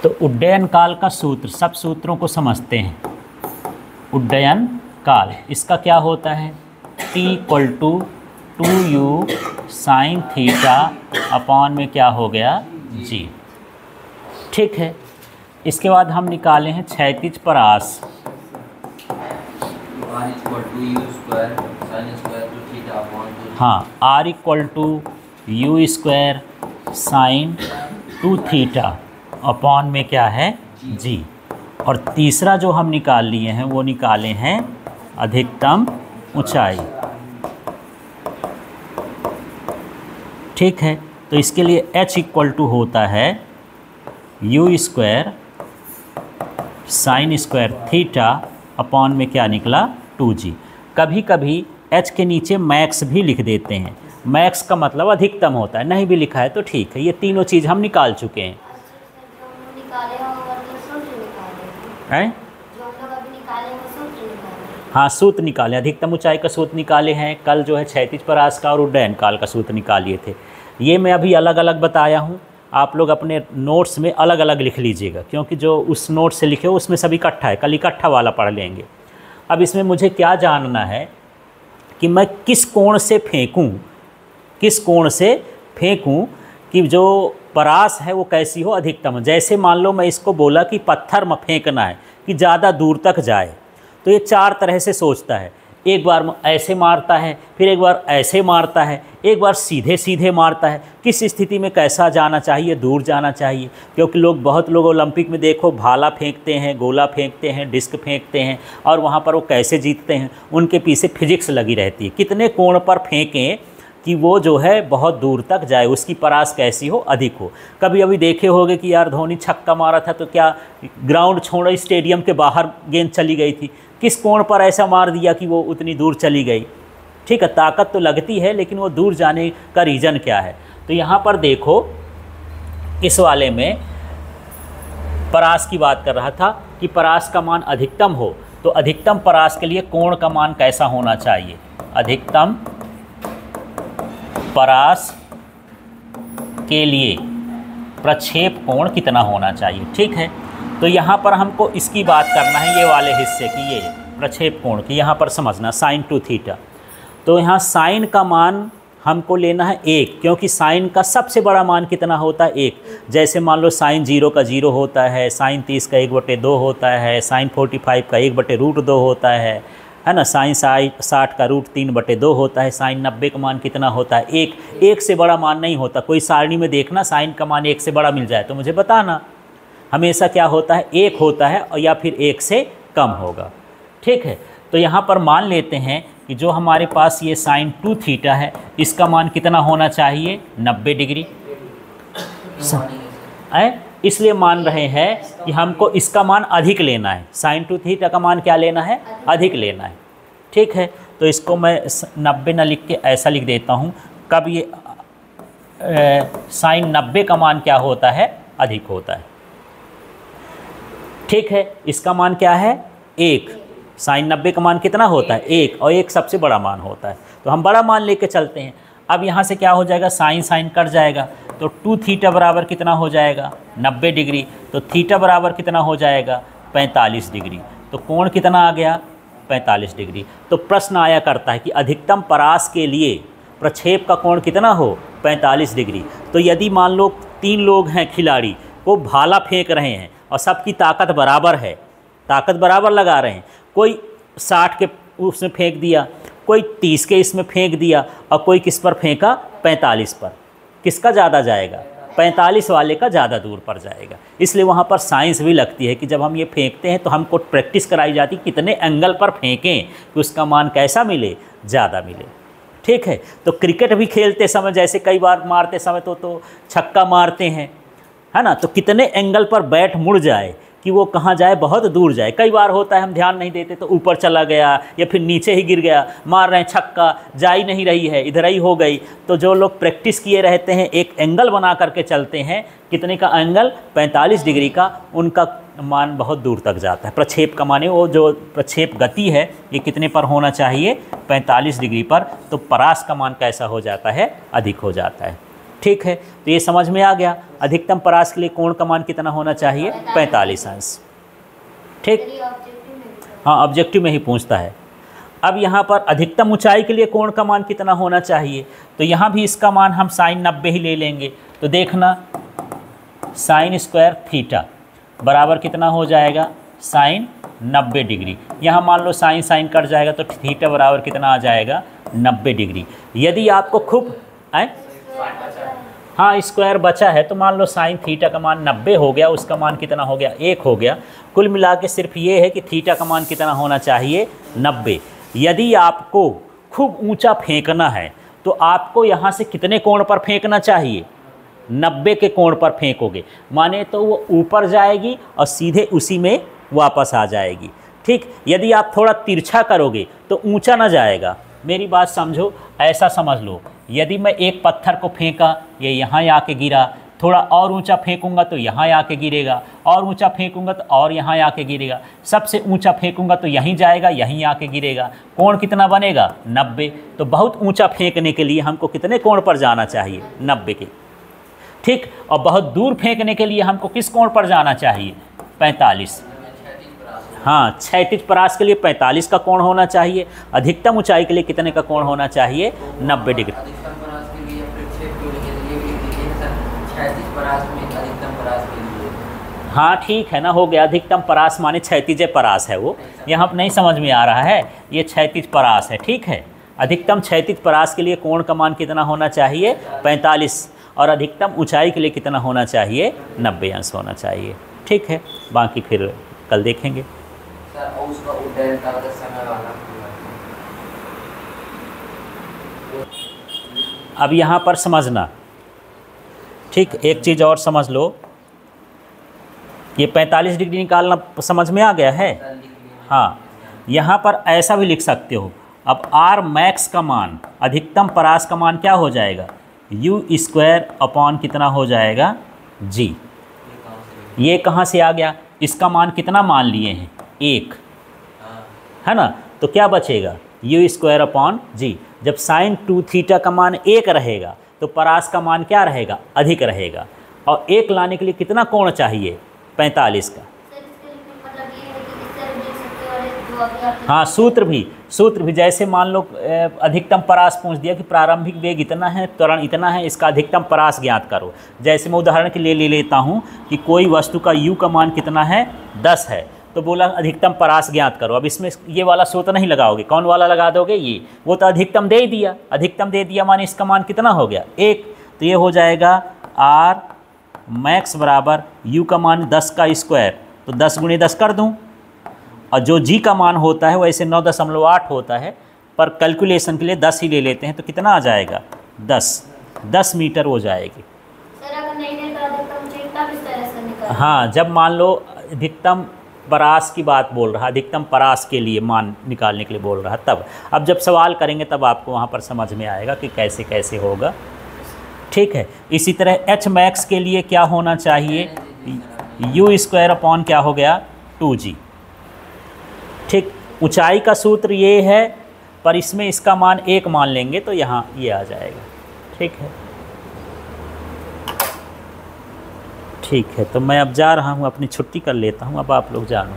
तो उड्डयन काल का सूत्र, सब सूत्रों को समझते हैं। उड्डयन काल इसका क्या होता है, T = 2u sin theta upon में क्या हो गया g। ठीक है, इसके बाद हम निकाले हैं क्षैतिज परास। हाँ, r = u² sin 2 theta upon में क्या है g। और तीसरा जो हम निकाल लिए हैं वो निकाले हैं अधिकतम ऊंचाई। ठीक है, तो इसके लिए h = होता है u² sin² थीटा अपॉन में क्या निकला 2g। कभी कभी h के नीचे मैक्स भी लिख देते हैं, मैक्स का मतलब अधिकतम होता है, नहीं भी लिखा है तो ठीक है। ये तीनों चीज़ हम निकाल चुके हैं। हाँ, सूत्र निकाले, अधिकतम ऊंचाई का सूत्र निकाले हैं। कल जो है क्षैतिज परास का और उड्डयन काल का सूत्र निकालिए थे। ये मैं अभी अलग अलग बताया हूँ, आप लोग अपने नोट्स में अलग अलग लिख लीजिएगा, क्योंकि जो उस नोट से लिखे हो उसमें सब इकट्ठा है, कल इकट्ठा वाला पढ़ लेंगे। अब इसमें मुझे क्या जानना है कि मैं किस कोण से फेंकूं, किस कोण से फेंकूं कि जो परास है वो कैसी हो, अधिकतम। जैसे मान लो मैं इसको बोला कि पत्थर में फेंकना है कि ज़्यादा दूर तक जाए, तो ये चार तरह से सोचता है। एक बार ऐसे मारता है, फिर एक बार ऐसे मारता है, एक बार सीधे सीधे मारता है। किस स्थिति में कैसा जाना चाहिए, दूर जाना चाहिए। क्योंकि बहुत लोग ओलंपिक में देखो भाला फेंकते हैं, गोला फेंकते हैं, डिस्क फेंकते हैं, और वहाँ पर वो कैसे जीतते हैं, उनके पीछे फिजिक्स लगी रहती है। कितने कोण पर फेंकें कि वो जो है बहुत दूर तक जाए, उसकी परास कैसी हो, अधिक हो। कभी अभी देखे होंगे कि यार धोनी छक्का मारा था तो क्या ग्राउंड छोड़ स्टेडियम के बाहर गेंद चली गई थी, किस कोण पर ऐसा मार दिया कि वो उतनी दूर चली गई। ठीक है, ताकत तो लगती है, लेकिन वो दूर जाने का रीज़न क्या है। तो यहाँ पर देखो, इस वाले में परास की बात कर रहा था कि परास का मान अधिकतम हो, तो अधिकतम परास के लिए कोण का मान कैसा होना चाहिए। अधिकतम परास के लिए प्रक्षेप कोण कितना होना चाहिए। ठीक है, तो यहाँ पर हमको इसकी बात करना है, ये वाले हिस्से की, ये प्रक्षेप कोण की यहाँ पर समझना, sin 2 थीटा। तो यहाँ साइन का मान हमको लेना है 1, क्योंकि साइन का सबसे बड़ा मान कितना होता है 1। जैसे मान लो sin 0 का 0 होता है, sin 30 का 1/2 होता है, sin 45 का 1/√2 होता है ना, sin 60 का √3/2 होता है, sin 90 का मान कितना होता है 1। 1 से बड़ा मान नहीं होता। कोई सारणी में देखना साइन का मान 1 से बड़ा मिल जाए तो मुझे बताना। हमेशा क्या होता है, 1 होता है, और या फिर 1 से कम होगा। ठीक है, तो यहाँ पर मान लेते हैं कि जो हमारे पास ये sin 2 थीटा है, इसका मान कितना होना चाहिए 90 डिग्री। इसलिए मान रहे हैं कि हमको इसका मान अधिक लेना है, sin 2 थीटा का मान क्या लेना है, अधिक लेना है। ठीक है, तो इसको मैं 90 न लिख के ऐसा लिख देता हूँ। कब ये sin 90 का मान क्या होता है, अधिक होता है। ठीक है, इसका मान क्या है 1। sin 90 का मान कितना होता है 1, और 1 सबसे बड़ा मान होता है, तो हम बड़ा मान लेके चलते हैं। अब यहाँ से क्या हो जाएगा, साइन कट जाएगा, तो 2 थीटा बराबर कितना हो जाएगा 90 डिग्री। तो थीटा बराबर कितना हो जाएगा 45 डिग्री। तो कोण कितना आ गया 45 डिग्री। तो प्रश्न आया करता है कि अधिकतम परास के लिए प्रक्षेप का कोण कितना हो 45 डिग्री। तो यदि मान लो 3 लोग हैं खिलाड़ी, वो भाला फेंक रहे हैं और सबकी ताकत बराबर है, ताकत बराबर लगा रहे हैं, कोई 60 के उसमें फेंक दिया, कोई 30 के इसमें फेंक दिया, और कोई किस पर फेंका 45 पर, किसका ज़्यादा जाएगा 45 वाले का ज़्यादा दूर पर जाएगा। इसलिए वहाँ पर साइंस भी लगती है कि जब हम ये फेंकते हैं तो हमको प्रैक्टिस कराई जाती है कितने एंगल पर फेंकें कि उसका मान कैसा मिले, ज़्यादा मिले। ठीक है, तो क्रिकेट भी खेलते समय जैसे कई बार मारते समय तो छक्का मारते हैं, है ना, तो कितने एंगल पर बैट मुड़ जाए कि वो कहाँ जाए, बहुत दूर जाए। कई बार होता है हम ध्यान नहीं देते तो ऊपर चला गया या फिर नीचे ही गिर गया, मार रहे हैं छक्का, जा ही नहीं रही है, इधर ही हो गई। तो जो लोग प्रैक्टिस किए रहते हैं, एक एंगल बना करके चलते हैं, कितने का एंगल 45 डिग्री का, उनका मान बहुत दूर तक जाता है। प्रक्षेप का माने वो जो प्रक्षेप गति है ये कितने पर होना चाहिए 45 डिग्री पर। तो परास का मान कैसा हो जाता है, अधिक हो जाता है। ठीक है, तो ये समझ में आ गया। अधिकतम परास के लिए कोण का मान कितना होना चाहिए? 45 अंश। ठीक, हाँ ऑब्जेक्टिव में ही पूछता है। अब यहाँ पर अधिकतम ऊंचाई के लिए कोण का मान कितना होना चाहिए? तो यहाँ भी इसका मान हम साइन 90 ही ले लेंगे। तो देखना साइन स्क्वायर थीटा बराबर कितना हो जाएगा? Sine 90 degree. यहाँ मान लो साइन साइन कट जाएगा तो थीटा बराबर कितना आ जाएगा? 90 डिग्री। यदि आपको खूब हाँ स्क्वायर बचा है तो मान लो साइन थीटा का मान 90 हो गया, उसका मान कितना हो गया? 1 हो गया। कुल मिला के सिर्फ ये है कि थीटा का मान कितना होना चाहिए? 90। यदि आपको खूब ऊंचा फेंकना है तो आपको यहाँ से कितने कोण पर फेंकना चाहिए? 90 के कोण पर फेंकोगे, माने तो वो ऊपर जाएगी और सीधे उसी में वापस आ जाएगी। ठीक, यदि आप थोड़ा तिरछा करोगे तो ऊंचा ना जाएगा। मेरी बात समझो, ऐसा समझ लो, यदि मैं एक पत्थर को फेंका, ये यहाँ आके गिरा, थोड़ा और ऊंचा फेंकूंगा तो यहाँ आके गिरेगा, और ऊंचा फेंकूंगा तो और यहाँ आके गिरेगा, सबसे ऊंचा फेंकूंगा तो यहीं जाएगा, यहीं आके गिरेगा। कोण कितना बनेगा? 90। तो बहुत ऊंचा फेंकने के लिए हमको कितने कोण पर जाना चाहिए? 90 के। ठीक, और बहुत दूर फेंकने के लिए हमको किस कोण पर जाना चाहिए? 45। हाँ, क्षैतिज परास के लिए 45 का कोण होना चाहिए। अधिकतम ऊंचाई के लिए कितने का कोण होना चाहिए? 90 डिग्री। हाँ ठीक है ना, हो गया। अधिकतम परास माने क्षैतिज परास है, वो यहाँ नहीं समझ में आ रहा है, ये क्षैतिज परास है। ठीक है, अधिकतम क्षैतिज परास के लिए कोण का मान कितना होना चाहिए? 45, और अधिकतम ऊंचाई के लिए कितना होना चाहिए? 90 अंश होना चाहिए। ठीक है, बाकी फिर कल देखेंगे। अब यहाँ पर समझना, ठीक, एक चीज़ और समझ लो, ये 45 डिग्री निकालना समझ में आ गया है। हाँ, यहाँ पर ऐसा भी लिख सकते हो। अब आर मैक्स का मान, अधिकतम परास का मान क्या हो जाएगा? यू स्क्वायर अपॉन कितना हो जाएगा? जी। ये कहाँ से आ गया? इसका मान कितना मान लिए हैं? 1, है ना, तो क्या बचेगा? यू स्क्वायर अपॉन जी। जब साइन 2 थीटा का मान 1 रहेगा तो परास का मान क्या रहेगा? अधिक रहेगा। और 1 लाने के लिए कितना कोण चाहिए? 45 का। हाँ, सूत्र भी जैसे मान लो अधिकतम परास पूछ दिया कि प्रारंभिक वेग इतना है, त्वरण इतना है, इसका अधिकतम परास ज्ञात करो। जैसे मैं उदाहरण के लिए ले लेता हूँ कि कोई वस्तु का u का मान कितना है? 10 है, तो बोला अधिकतम परास ज्ञात करो। अब इसमें ये वाला सूत्र नहीं लगाओगे, कौन वाला लगा दोगे? ये, वो तो अधिकतम दे दिया, अधिकतम दे दिया माने इसका मान कितना हो गया? 1। तो ये हो जाएगा आर मैक्स बराबर u का मान 10 का स्क्वायर, तो 10 गुणे 10 कर दूँ, और जो g का मान होता है वैसे 9.8 होता है, पर कैलकुलेशन के लिए 10 ही ले लेते हैं, तो कितना आ जाएगा? 10 मीटर हो जाएगी। सर अगर नहीं तो अधिकतम ऊंचाई तब इस तरह से निकाल। हाँ, जब मान लो अधिकतम परास की बात बोल रहा, अधिकतम परास के लिए मान निकालने के लिए बोल रहा, तब अब जब सवाल करेंगे तब आपको वहाँ पर समझ में आएगा कि कैसे कैसे होगा। ठीक है, इसी तरह एच मैक्स के लिए क्या होना चाहिए? यू स्क्वायर अपॉन क्या हो गया? 2g। ठीक, ऊंचाई का सूत्र ये है, पर इसमें इसका मान 1 मान लेंगे तो यहाँ ये आ जाएगा। ठीक है, ठीक है, तो मैं अब जा रहा हूँ, अपनी छुट्टी कर लेता हूँ। अब आप लोग जानो।